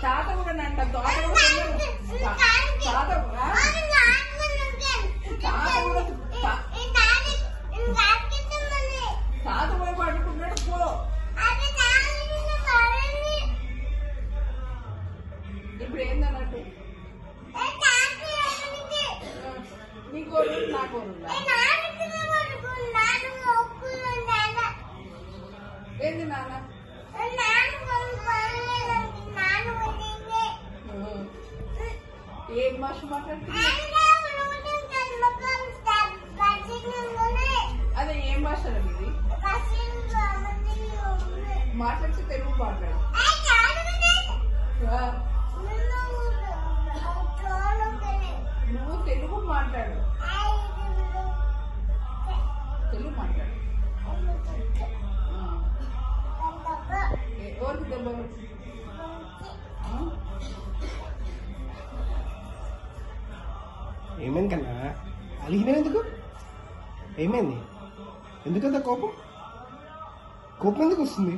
తాత కూడా నంట తాత పోయి పట్టుకున్నాడు పో. ఇప్పుడు ఏందన్నట్టు నీ కోరు నా కోరు ఏంది నాన్న ఏం భాష మాట్లాడుతున్నా అదే ఏం భాష ఇది మాట్లాడితే తెలుగు మాట్లాడు నువ్వు తెలుగు మాట్లాడు తెలుగు మాట్లాడు ఎవరికి దెబ్బలు ఏమైంది కన్నా అలిగినా ఎందుకు ఏమైంది ఎందుకంత కోపం ఎందుకు వస్తుంది